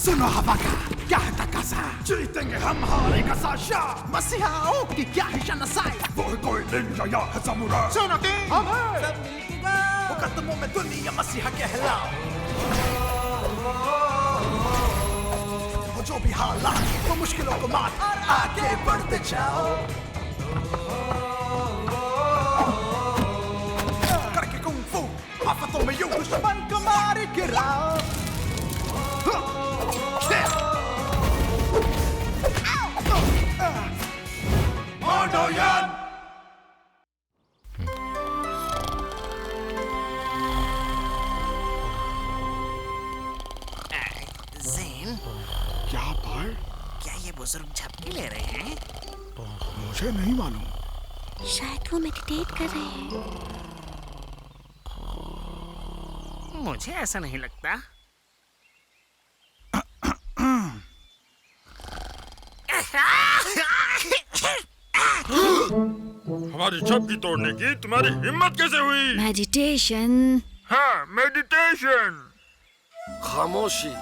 सुनो हवा का क्या है तकाजा, जीतेंगे हम हारेगा साशा, मसीहाओं की क्या है शनासाई, वो है कोई निंजा या है समुराई, सुनो टीम हम हैं सब मिलके गाओ, मुकद्दमों में दुनिया मसीहा कहलाओ, वो जो भी हालात वो मुश्किलों को मार आगे बढ़ते जाओ, करके कुंग फू आफतों में यूं दुश्मन को मार गिराओ, ज़ेन, क्या भाई? क्या ये बुजुर्ग झपकी ले रहे हैं? मुझे नहीं मालूम। शायद वो मेडिटेट कर रहे हैं। मुझे ऐसा नहीं लगता। हमारी झपकी तोड़ने की तुम्हारी हिम्मत कैसे हुई? मेडिटेशन। हाँ, मेडिटेशन। खामोशी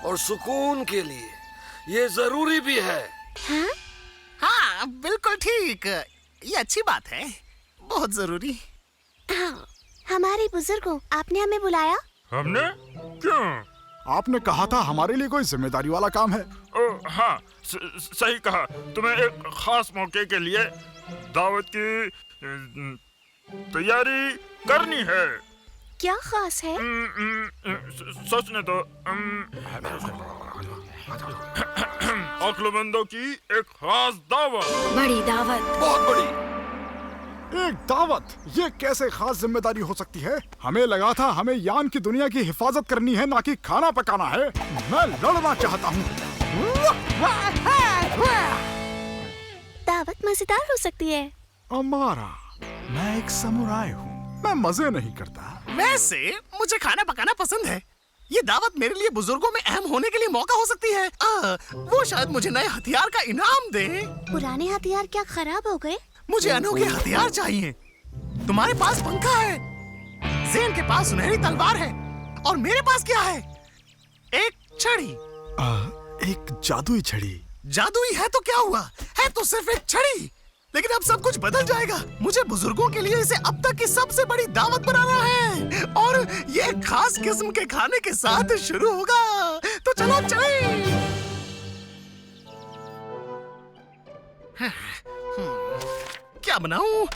और सुकून के लिए ये जरूरी भी है। हाँ? हाँ, बिल्कुल ठीक। ये अच्छी बात है, बहुत जरूरी। हाँ, हमारे बुजुर्गों, आपने हमें बुलाया? हमने? क्यों? आपने कहा था हमारे लिए कोई जिम्मेदारी वाला काम है। हाँ, सही कहा। तुम्हें एक खास मौके के लिए दावत की तैयारी करनी है। क्या खास है? सोचने दो। अक्लमंदों की एक खास दावत। बड़ी दावत। बहुत बड़ी। एक दावत, ये कैसे खास जिम्मेदारी हो सकती है? हमें लगा था हमें यान की दुनिया की हिफाजत करनी है, ना कि खाना पकाना है। मैं लड़ना चाहता हूँ। दावत मजेदार हो सकती है। अमारा, मैं एक समुराई हूँ, मैं मजे नहीं करता। वैसे मुझे खाना पकाना पसंद है। ये दावत मेरे लिए बुजुर्गों में अहम होने के लिए मौका हो सकती है। वो शायद मुझे नए हथियार का इनाम दे। पुराने हथियार क्या खराब हो गए? मुझे अनोखे हथियार चाहिए। तुम्हारे पास पंखा है, ज़ेन के पास सुनहरी तलवार है, और मेरे पास क्या है? एक छड़ी। एक जादुई छड़ी। जादुई है तो क्या हुआ? है तो सिर्फ एक छड़ी। लेकिन अब सब कुछ बदल जाएगा। मुझे बुजुर्गों के लिए इसे अब तक की सबसे बड़ी दावत बनाना है, और ये खास किस्म के खाने के साथ शुरू होगा। तो चलो चलें। क्या बनाऊं?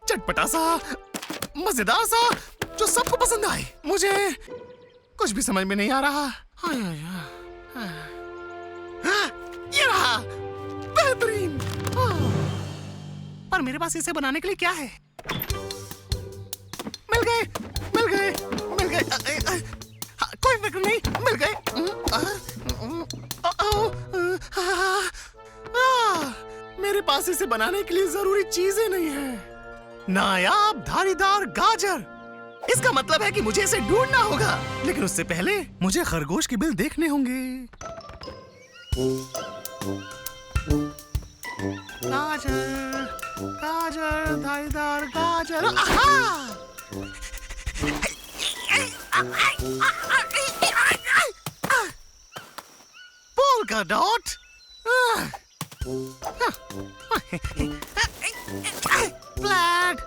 चटपटा सा, मजेदार सा, जो सबको पसंद आए। मुझे कुछ भी समझ में नहीं आ रहा। ये रहा, बेहतरीन। पर मेरे पास इसे बनाने के लिए क्या है? मिल गए, मिल गए, मिल गए। कोई फिक्र नहीं, मिल गए। मेरे पास इसे बनाने के लिए जरूरी चीजें नहीं है। नायाब धारीदार गाजर। इसका मतलब है कि मुझे इसे ढूंढना होगा, लेकिन उससे पहले मुझे खरगोश के बिल देखने होंगे। गाजर, गाजर, धारीदार गाजर। Polka dot. प्लैड।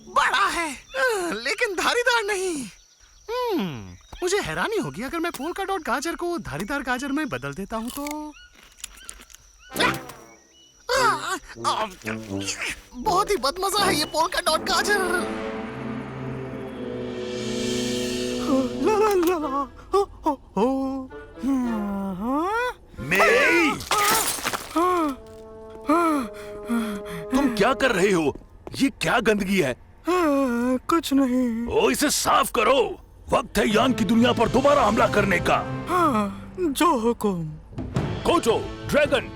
बड़ा है, लेकिन धारीदार नहीं। मुझे हैरानी होगी अगर मैं पोल्का डॉट गाजर को धारीदार गाजर में बदल देता हूँ तो। बहुत ही बदमजा है ये पोल्का डॉट गाजर। ला ला ला ला, हो हो हो। मेई, तुम क्या कर रहे हो? ये क्या गंदगी है? कुछ नहीं। ओ, इसे साफ करो। वक्त है यान की दुनिया पर दोबारा हमला करने का। जो हुकुम। कोचो, ड्रैगन,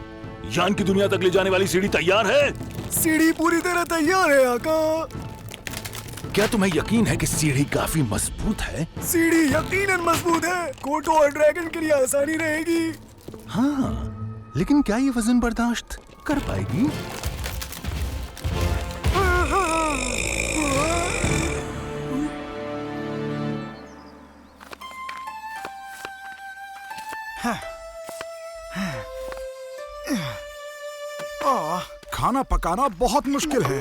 यान की दुनिया तक ले जाने वाली सीढ़ी तैयार है? सीढ़ी पूरी तरह तैयार है आका। क्या तुम्हें यकीन है कि सीढ़ी काफी मजबूत है? सीढ़ी यकीनन मजबूत है। कोटो और ड्रैगन के लिए आसानी रहेगी। हाँ, लेकिन क्या ये वजन बर्दाश्त कर पाएगी? खाना पकाना बहुत मुश्किल है।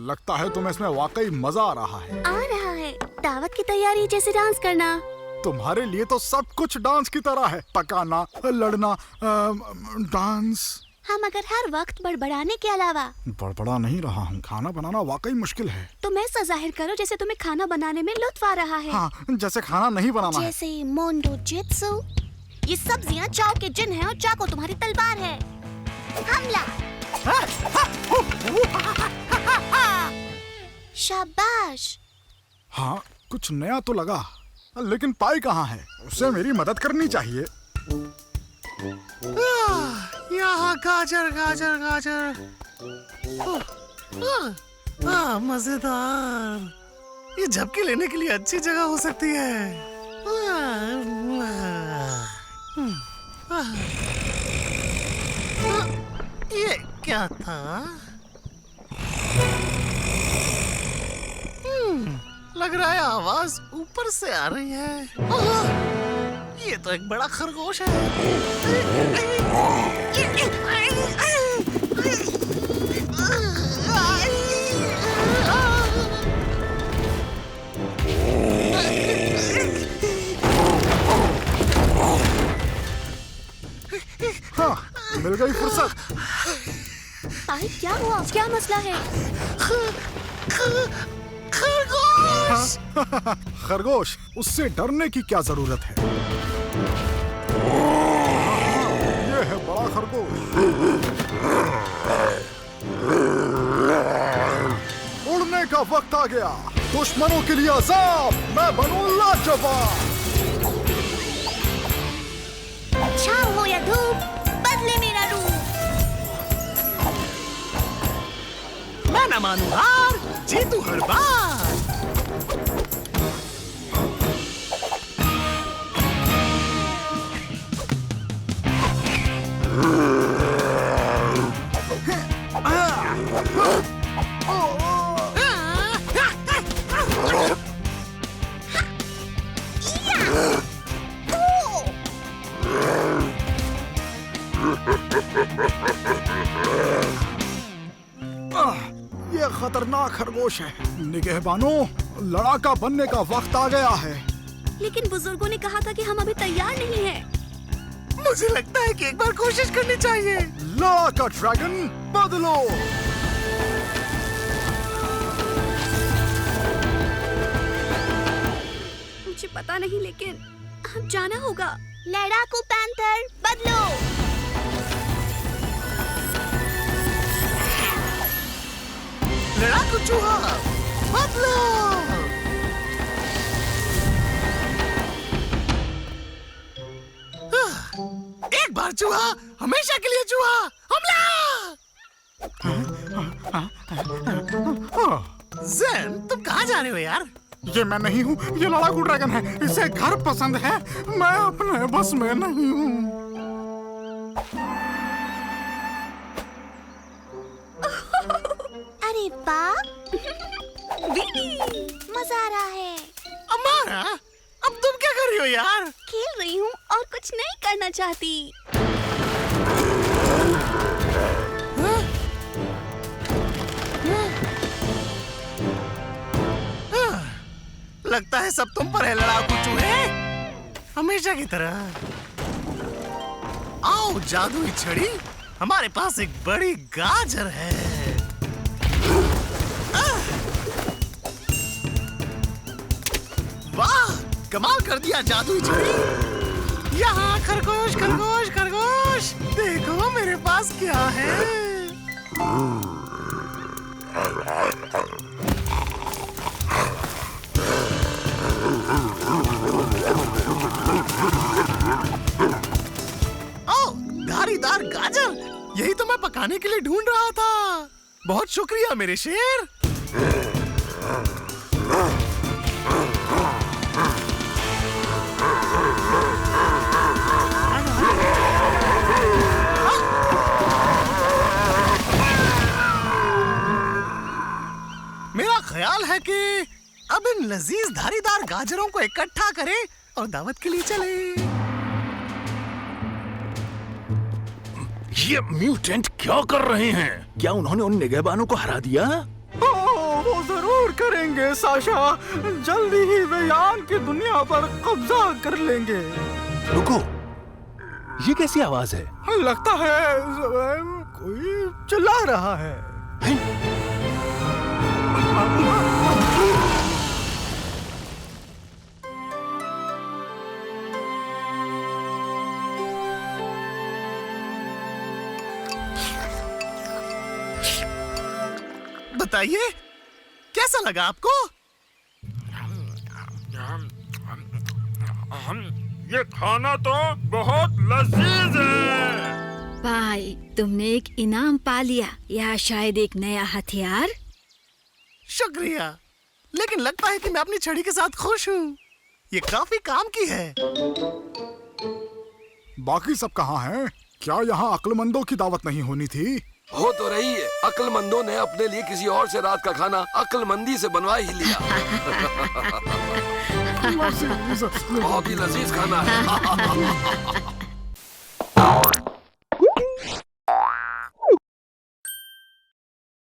लगता है तुम्हें इसमें वाकई मजा आ रहा है। आ रहा है। दावत की तैयारी जैसे डांस करना। तुम्हारे लिए तो सब कुछ डांस की तरह है, पकाना, लड़ना, डांस। हाँ, मगर हर वक्त बड़बड़ाने के अलावा। बड़बड़ा नहीं रहा हूँ, खाना बनाना वाकई मुश्किल है। तुम ऐसा जाहिर करो जैसे तुम्हें खाना बनाने में लुत्फ आ रहा है। हाँ, जैसे खाना नहीं बनाना है। जैसे मोंडो जित्सु। ये सब्जियाँ चाओ के जिन हैं और चाको तुम्हारी तलवार है। हमला। शाबाश। हाँ, कुछ नया तो लगा, लेकिन पाई कहाँ है? उसे मेरी मदद करनी चाहिए। यहाँ गाजर गाजर गाजर। मजेदार। ये झपकी लेने के लिए अच्छी जगह हो सकती है। ये क्या था? लग रहा है आवाज ऊपर से आ रही है। ये तो एक बड़ा खरगोश है। हाँ, मिल गई फुर्सत। भाई क्या हुआ? क्या मसला है? खरगोश। खरगोश, उससे डरने की क्या जरूरत है? ये है बड़ा खरगोश। उड़ने का वक्त आ गया। दुश्मनों के लिए अजाब, मैं बनूं लाजवाब। छाव हो या धूप, बदले मेरा रूप। मैं न मानू हार, जीतू हर बार। ये खतरनाक खरगोश है। निगहबानों, लड़ाका बनने का वक्त आ गया है। लेकिन बुजुर्गों ने कहा था कि हम अभी तैयार नहीं हैं। मुझे लगता है कि एक बार कोशिश करनी चाहिए। लड़ाका ड्रैगन बदलो। मुझे पता नहीं, लेकिन अब जाना होगा। लड़ाकू पैंथर बदलो। लड़ाकू चूहा बदलो। एक बार चूहा, हमेशा के लिए चूहा। हमला। ज़ेन, तुम कहाँ जा रहे हो यार? ये मैं नहीं हूँ, ये लड़ाकू ड्रैगन है। इसे घर पसंद है, मैं अपने बस में नहीं हूँ। अरे वाह, मजा आ रहा है। अमारा, अब तुम क्या कर रही हो यार? खेल रही हूँ और कुछ नहीं करना चाहती। लगता है सब तुम पर है लड़ाकू चूहे, हमेशा की तरह। आओ जादुई छड़ी, हमारे पास एक बड़ी गाजर है। वाह, कमाल कर दिया जादुई छड़ी। यहाँ खरगोश खरगोश खरगोश, देखो मेरे पास क्या है। धारीदार गाजर, यही तो मैं पकाने के लिए ढूंढ रहा था। बहुत शुक्रिया मेरे शेर। मेरा ख्याल है कि अब इन लजीज धारीदार गाजरों को इकट्ठा करें और दावत के लिए चले। ये म्यूटेंट क्या कर रहे हैं? क्या उन्होंने उन निगहबानों को हरा दिया? वो जरूर करेंगे साशा। जल्दी ही वे यान की दुनिया पर कब्जा कर लेंगे। रुको, ये कैसी आवाज है? लगता है कोई चिल्ला रहा है। बताइए, कैसा लगा आपको? ये खाना तो बहुत लजीज है। भाई, तुमने एक इनाम पा लिया या शायद एक नया हथियार। शुक्रिया, लेकिन लगता है कि मैं अपनी छड़ी के साथ खुश हूँ। ये काफी काम की है। बाकी सब कहाँ हैं? क्या यहाँ अक्लमंदों की दावत नहीं होनी थी? हो तो रही है। अक्लमंदों ने अपने लिए किसी और से रात का खाना अक्लमंदी से बनवा ही लिया। बहुत ही लजीज खाना है।